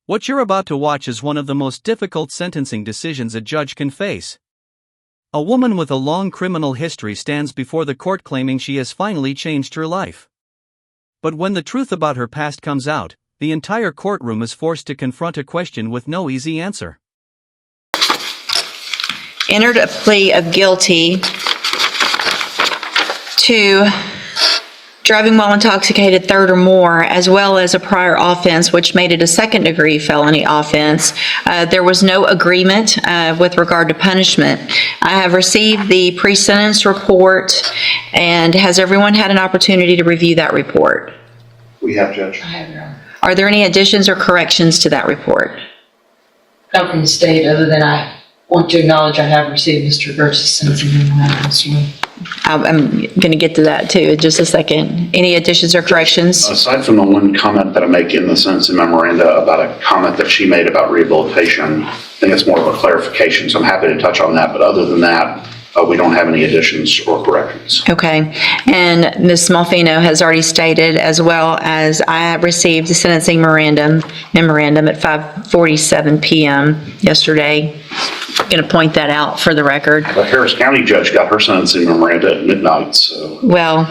What you're about to watch is one of the most difficult sentencing decisions a judge can face. A woman with a long criminal history stands before the court claiming she has finally changed her life. But when the truth about her past comes out, the entire courtroom is forced to confront a question with no easy answer. Entered a plea of guilty to driving while intoxicated third or more, as well as a prior offense, which made it a second-degree felony offense. There was no agreement with regard to punishment. I have received the pre-sentence report, and has everyone had an opportunity to review that report? We have, Judge. I have your honor. Are there any additions or corrections to that report? Not from the state, other than I want to acknowledge I have received Mr. Gertz's sentencing memorandum this morning. I'm going to get to that too in just a second. Any additions or corrections? Aside from the one comment that I make in the sentencing memoranda about a comment that she made about rehabilitation, I think it's more of a clarification, so I'm happy to touch on that. But other than that, we don't have any additions or corrections. Okay. And Ms. Smallfino has already stated, as well as I received the sentencing memorandum at 5:47 p.m. yesterday. I'm going to point that out for the record. The Harris County judge got her sentencing memoranda at midnight, so. Well,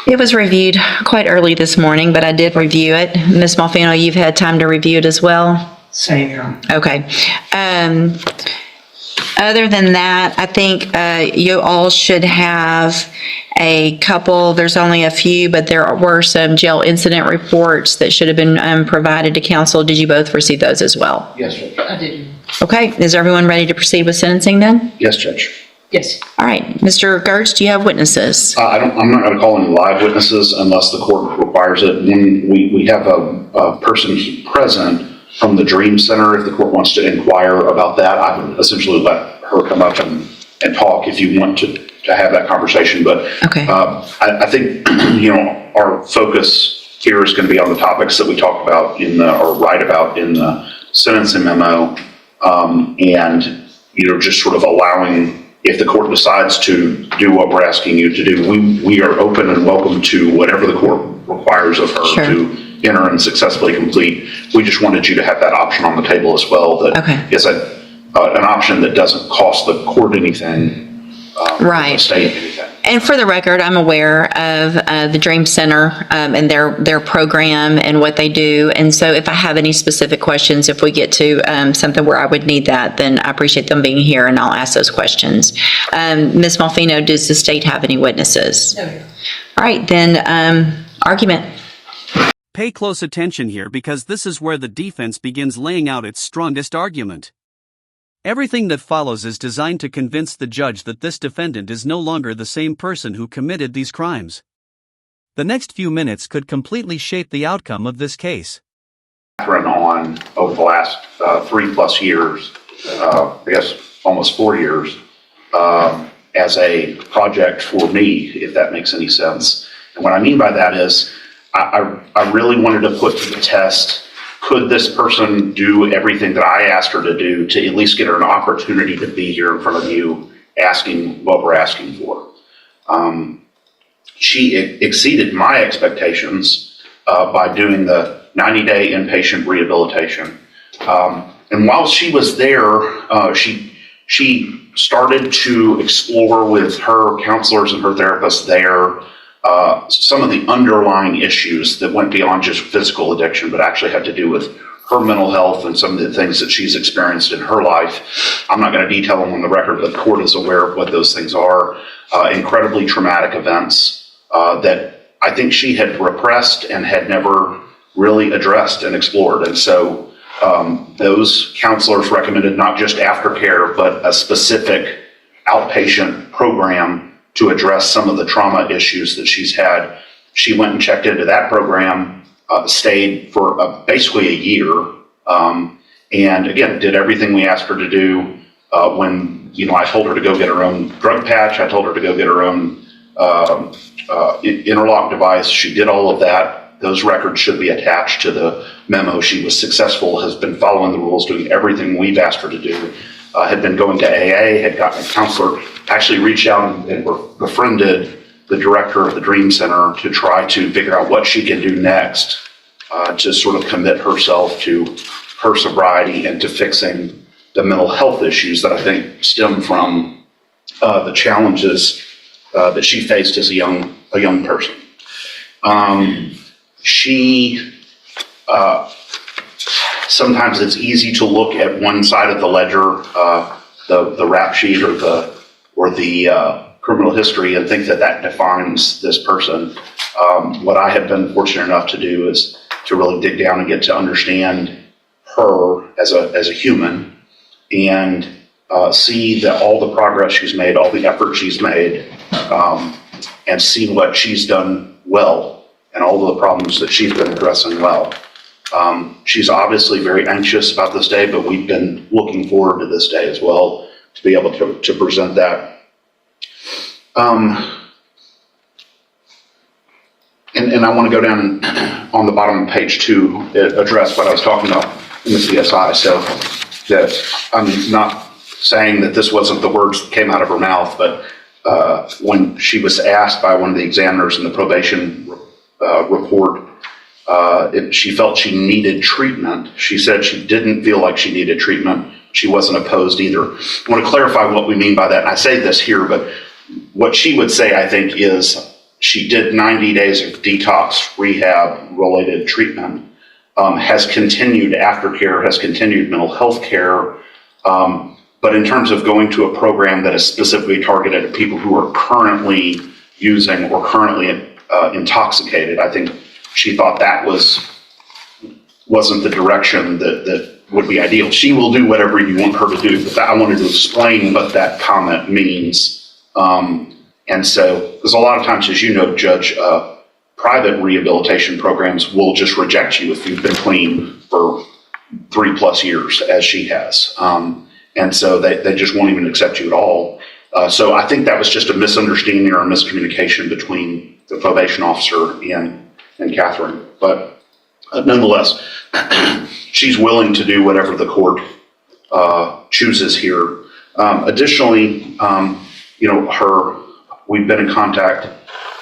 it was reviewed quite early this morning, but I did review it. Ms. Smallfino, you've had time to review it as well? Same, Your Honor. Okay. Other than that, I think you all should have a couple, there's only a few, but there were some jail incident reports that should have been provided to council. Did you both receive those as well? Yes, Judge. I did. Okay, is everyone ready to proceed with sentencing then? Yes, Judge. Yes. All right, Mr. Gertz, do you have witnesses? I'm not going to call any live witnesses unless the court requires it. When we have a person present from the Dream Center, if the court wants to inquire about that, I would essentially let her come up and talk if you want to have that conversation. But Okay. I think, our focus here is going to be on the topics that we talked about or write about in the sentencing memo. And, just sort of allowing, if the court decides to do what we're asking you to do, we are open and welcome to whatever the court requires of her Sure. to enter and successfully complete. We just wanted you to have that option on the table as well. That Okay. is an option that doesn't cost the court anything, Right. the state anything. And for the record, I'm aware of the Dream Center and their program and what they do. And so if I have any specific questions, if we get to something where I would need that, then I appreciate them being here and I'll ask those questions. Ms. Malfino, does the state have any witnesses? No, Your Honor. All right, then argument. Pay close attention here because this is where the defense begins laying out its strongest argument. Everything that follows is designed to convince the judge that this defendant is no longer the same person who committed these crimes. The next few minutes could completely shape the outcome of this case. Catherine on over the last 3+ years, I guess almost 4 years, as a project for me, if that makes any sense. And what I mean by that is I really wanted to put to the test, could this person do everything that I asked her to do to at least get her an opportunity to be here in front of you asking what we're asking for? She exceeded my expectations by doing the 90-day inpatient rehabilitation. And while she was there, she started to explore with her counselors and her therapists there some of the underlying issues that went beyond just physical addiction, but actually had to do with her mental health and some of the things that she's experienced in her life. I'm not going to detail them on the record, but the court is aware of what those things are. Incredibly traumatic events that I think she had repressed and had never really addressed and explored. And so those counselors recommended not just aftercare, but a specific outpatient program to address some of the trauma issues that she's had. She went and checked into that program, stayed for basically a year, and again, did everything we asked her to do. When I told her to go get her own drug patch, I told her to go get her own interlock device. She did all of that. Those records should be attached to the memo. She was successful, has been following the rules, doing everything we've asked her to do. Had been going to AA, had gotten a counselor, actually reached out and befriended the director of the Dream Center to try to figure out what she can do next to sort of commit herself to her sobriety and to fixing the mental health issues that I think stem from the challenges that she faced as a young person. Sometimes it's easy to look at one side of the ledger, the rap sheet or the criminal history, and think that defines this person. What I have been fortunate enough to do is to really dig down and get to understand her as a human, and see that all the progress she's made, all the effort she's made, and see what she's done well and all of the problems that she's been addressing well. She's obviously very anxious about this day, but we've been looking forward to this day as well to be able to present that. And I want to go down on the bottom of page 2, address what I was talking about in the CSI. So that I'm not saying that this wasn't the words that came out of her mouth, but when she was asked by one of the examiners in the probation report if she felt she needed treatment, she said she didn't feel like she needed treatment. She wasn't opposed either. I want to clarify what we mean by that. And I say this here, but what she would say, I think, is she did 90 days of detox rehab related treatment, has continued aftercare, has continued mental health care. But in terms of going to a program that is specifically targeted at people who are currently using or currently intoxicated, I think she thought that wasn't the direction that would be ideal. She will do whatever you want her to do, but I wanted to explain what that comment means. And so, because a lot of times, as you know, Judge, private rehabilitation programs will just reject you if you've been clean for 3+ years, as she has. And so they just won't even accept you at all. So I think that was just a misunderstanding or a miscommunication between the probation officer and Catherine. But nonetheless, she's willing to do whatever the court chooses here. Additionally, we've been in contact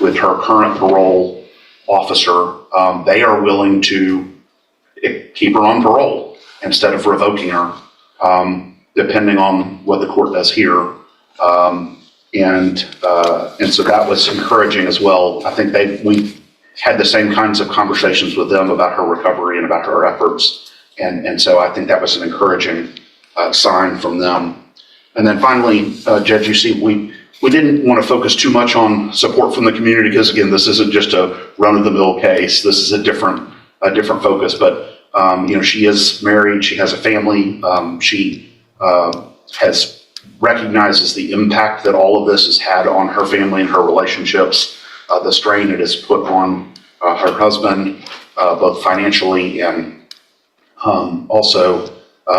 with her current parole officer. They are willing to keep her on parole instead of revoking her, depending on what the court does here. And so that was encouraging as well. I think we had the same kinds of conversations with them about her recovery and about her efforts. And so I think that was an encouraging sign from them. And then finally, Judge, you see, we didn't want to focus too much on support from the community because, again, this isn't just a run-of-the-mill case. This is a different focus. But she is married. She has a family. She recognizes the impact that all of this has had on her family and her relationships, the strain it has put on her husband, both financially and also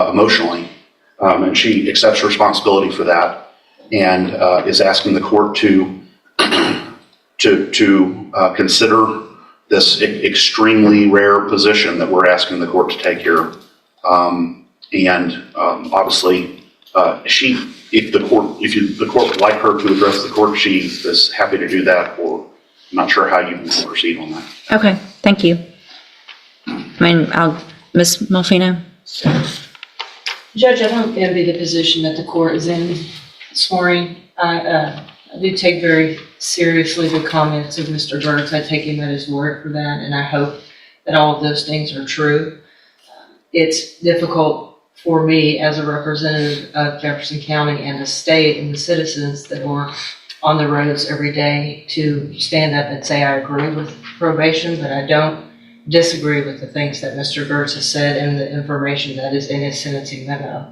emotionally. And she accepts responsibility for that and is asking the court to consider this extremely rare position that we're asking the court to take here. Obviously, if the court would like her to address the court, she is happy to do that, or I'm not sure how you want to proceed on that. Okay, thank you. Ms. Malfino? Judge, I don't envy the position that the court is in this morning. I do take very seriously the comments of Mr. Burks. I take him at his word for that, and I hope that all of those things are true. It's difficult for me as a representative of Jefferson County and the state and the citizens that were on the roads every day to stand up and say I agree with probation, but I don't disagree with the things that Mr. Gertz has said and the information that is in his sentencing memo.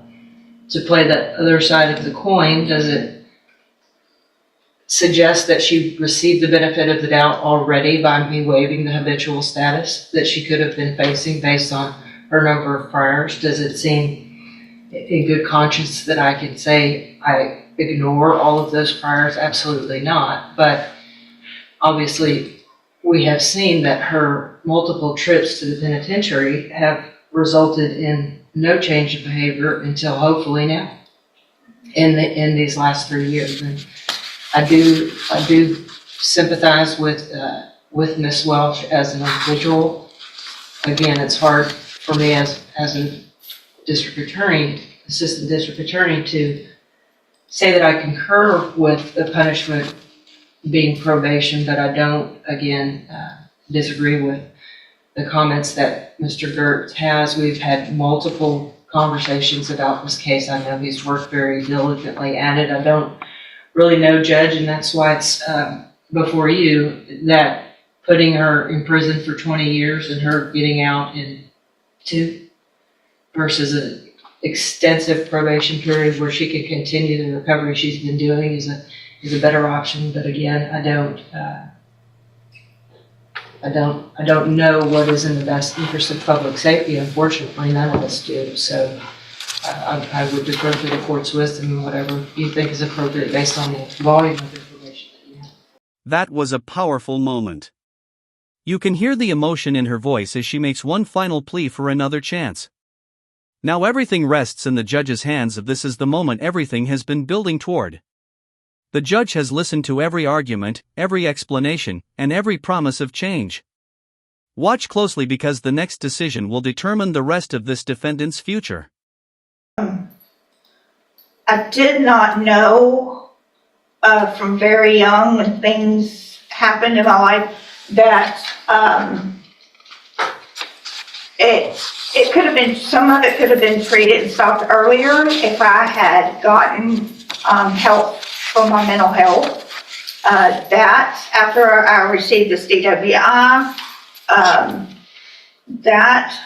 To play the other side of the coin, does it suggest that she received the benefit of the doubt already by me waiving the habitual status that she could have been facing based on her number of priors? Does it seem in good conscience that I can say I ignore all of those priors? Absolutely not. But obviously, we have seen that her multiple trips to the penitentiary have resulted in no change of behavior until hopefully now in these last 3 years. And I do sympathize with Ms. Welch as an individual. again, it's hard for me as a district attorney, assistant district attorney, to say that I concur with the punishment being probation, but I don't, again, disagree with the comments that Mr. Gertz has. We've had multiple conversations about this case. I know he's worked very diligently at it. I don't really know, Judge, and that's why it's before you, that putting her in prison for 20 years and her getting out in 2 versus an extensive probation period where she could continue the recovery she's been doing is a better option. But again, I don't know what is in the best interest of public safety. Unfortunately, none of us do. So I would defer to the court's wisdom and whatever you think is appropriate based on the volume of information that you have. That was a powerful moment. You can hear the emotion in her voice as she makes one final plea for another chance. Now everything rests in the judge's hands. If this is the moment everything has been building toward. The judge has listened to every argument, every explanation, and every promise of change. Watch closely because the next decision will determine the rest of this defendant's future. I did not know from very young when things happened in my life that it could have been, some of it could have been treated and stopped earlier if I had gotten help for my mental health. That after I received this DWI, that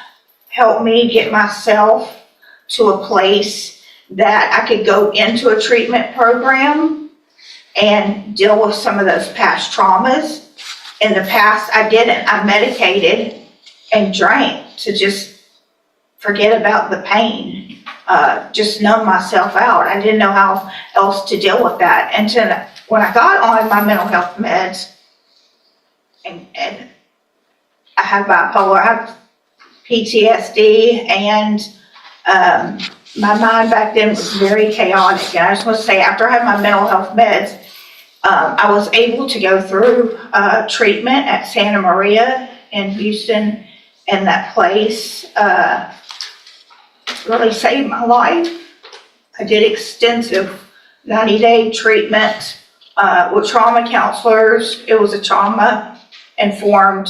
helped me get myself to a place that I could go into a treatment program and deal with some of those past traumas. In the past, I didn't. I medicated and drank to just forget about the pain, just numb myself out. I didn't know how else to deal with that until when I got on my mental health meds, and I have bipolar, I have PTSD, and my mind back then was very chaotic. And I just want to say, after I had my mental health meds, I was able to go through treatment at Santa Maria in Houston, and that place really saved my life. I did extensive 90-day treatment with trauma counselors. It was a trauma-informed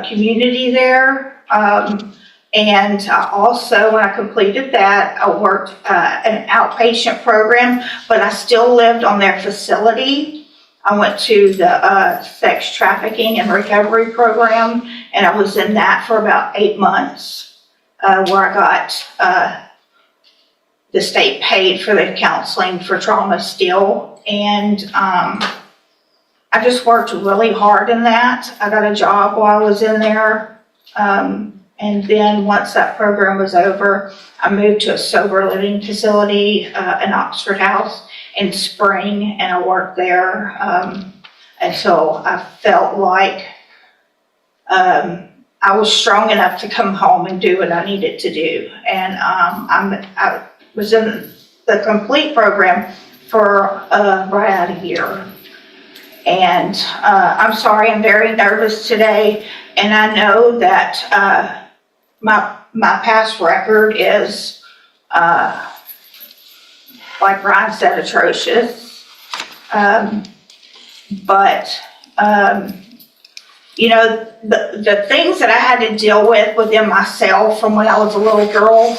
community there. And also, when I completed that, I worked an outpatient program, but I still lived on their facility. I went to the sex trafficking and recovery program, and I was in that for about 8 months, where I got the state paid for the counseling for trauma still. And I just worked really hard in that. I got a job while I was in there. And then once that program was over, I moved to a sober living facility in Oxford House in Spring, and I worked there. And so I felt like I was strong enough to come home and do what I needed to do. And I was in the complete program for right out of here. And I'm sorry, I'm very nervous today, and I know that my past record is, like Ryan said, atrocious. But you know, the things that I had to deal with within myself from when I was a little girl,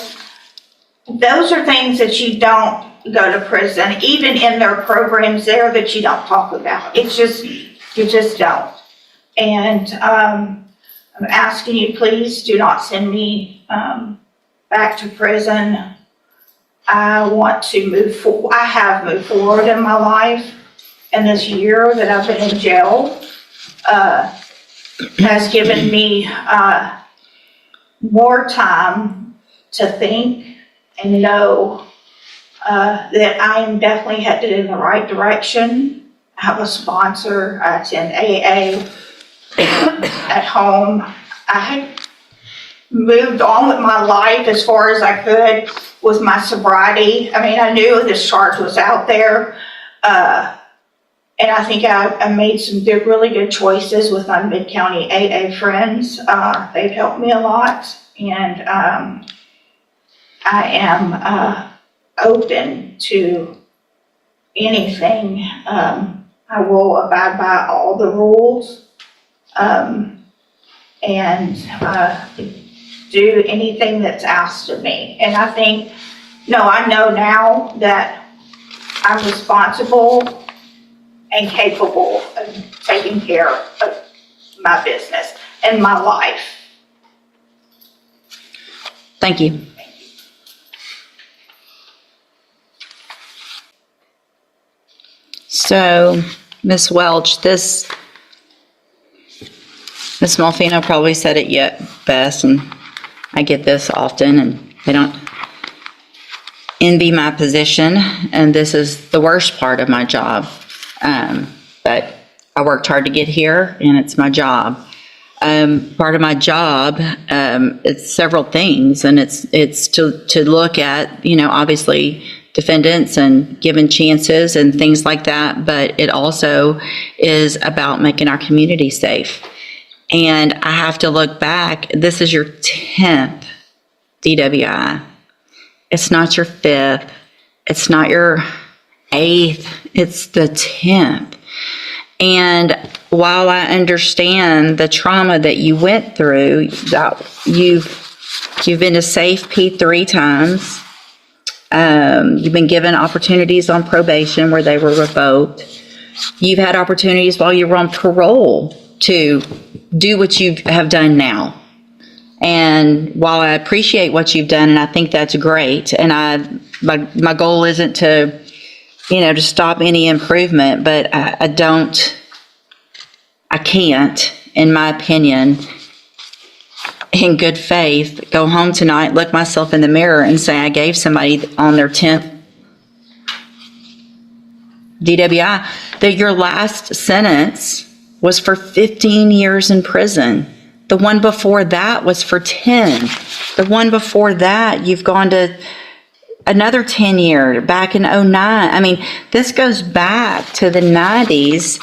those are things that you don't go to prison, even in their programs there, that you don't talk about. It's just, you just don't. And I'm asking you, please do not send me back to prison. I want to move forward. I have moved forward in my life, and this year that I've been in jail has given me more time to think and know that I am definitely headed in the right direction. I have a sponsor. I attend AA at home. I had moved on with my life as far as I could with my sobriety. I mean, I knew this charge was out there. And I think I made some really good choices with my Mid-County AA friends. They've helped me a lot, and I am open to anything. I will abide by all the rules, and do anything that's asked of me. And I think, I know now that I'm responsible and capable of taking care of my business and my life. Thank you. So, Ms. Welch, Ms. Malfino probably said it yet best, and I get this often, and they don't envy my position, and this is the worst part of my job. But I worked hard to get here, and it's my job. Part of my job, it's several things, and it's to look at, obviously defendants and giving chances and things like that, but it also is about making our community safe. And I have to look back, this is your 10th DWI. It's not your 5th. It's not your 8th. It's the 10th. And while I understand the trauma that you went through, that you've been to Safe P 3 times. You've been given opportunities on probation where they were revoked. You've had opportunities while you were on parole to do what you have done now. And while I appreciate what you've done, and I think that's great, and my goal isn't to stop any improvement, but I can't, in my opinion, in good faith, go home tonight, look myself in the mirror and say I gave somebody on their 10th DWI, that your last sentence was for 15 years in prison. The one before that was for 10. The one before that, you've gone to another 10 year, back in 09. I mean, this goes back to the 90s.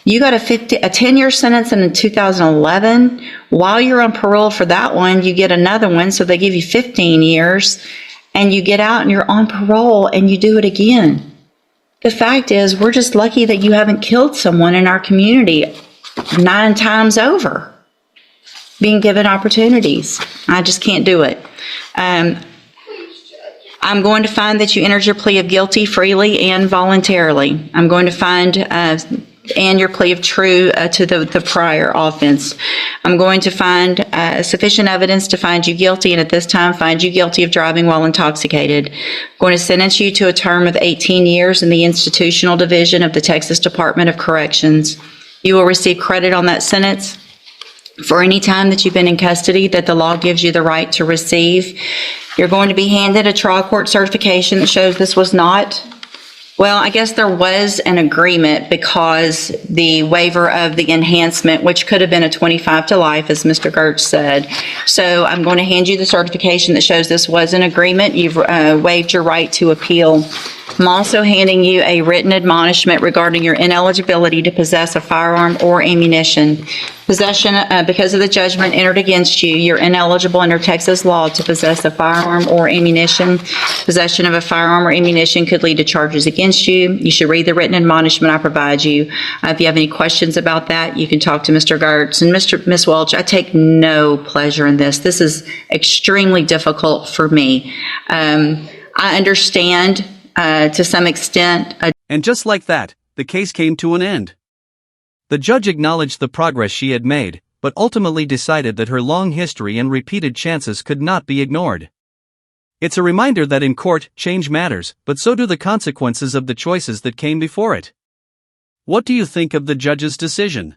You got a 10-year sentence in 2011. While you're on parole for that one, you get another one, so they give you 15 years, and you get out and you're on parole and you do it again. The fact is, we're just lucky that you haven't killed someone in our community 9 times over, being given opportunities. I just can't do it. I'm going to find that you entered your plea of guilty freely and voluntarily. I'm going to find and your plea of true to the prior offense. I'm going to find sufficient evidence to find you guilty, and at this time find you guilty of driving while intoxicated. I'm going to sentence you to a term of 18 years in the institutional division of the Texas Department of Corrections. You will receive credit on that sentence for any time that you've been in custody that the law gives you the right to receive. You're going to be handed a trial court certification that shows this was not, well, I guess there was an agreement because the waiver of the enhancement, which could have been a 25 to life, as Mr. Gertz said. So I'm going to hand you the certification that shows this was an agreement. You've waived your right to appeal. I'm also handing you a written admonishment regarding your ineligibility to possess a firearm or ammunition. Possession, because of the judgment entered against you, you're ineligible under Texas law to possess a firearm or ammunition. Possession of a firearm or ammunition could lead to charges against you. You should read the written admonishment I provide you. If you have any questions about that, you can talk to Mr. Gertz. And Ms. Welch, I take no pleasure in this. This is extremely difficult for me. I understand to some extent. And just like that, the case came to an end. The judge acknowledged the progress she had made, but ultimately decided that her long history and repeated chances could not be ignored. It's a reminder that in court, change matters, but so do the consequences of the choices that came before it. What do you think of the judge's decision?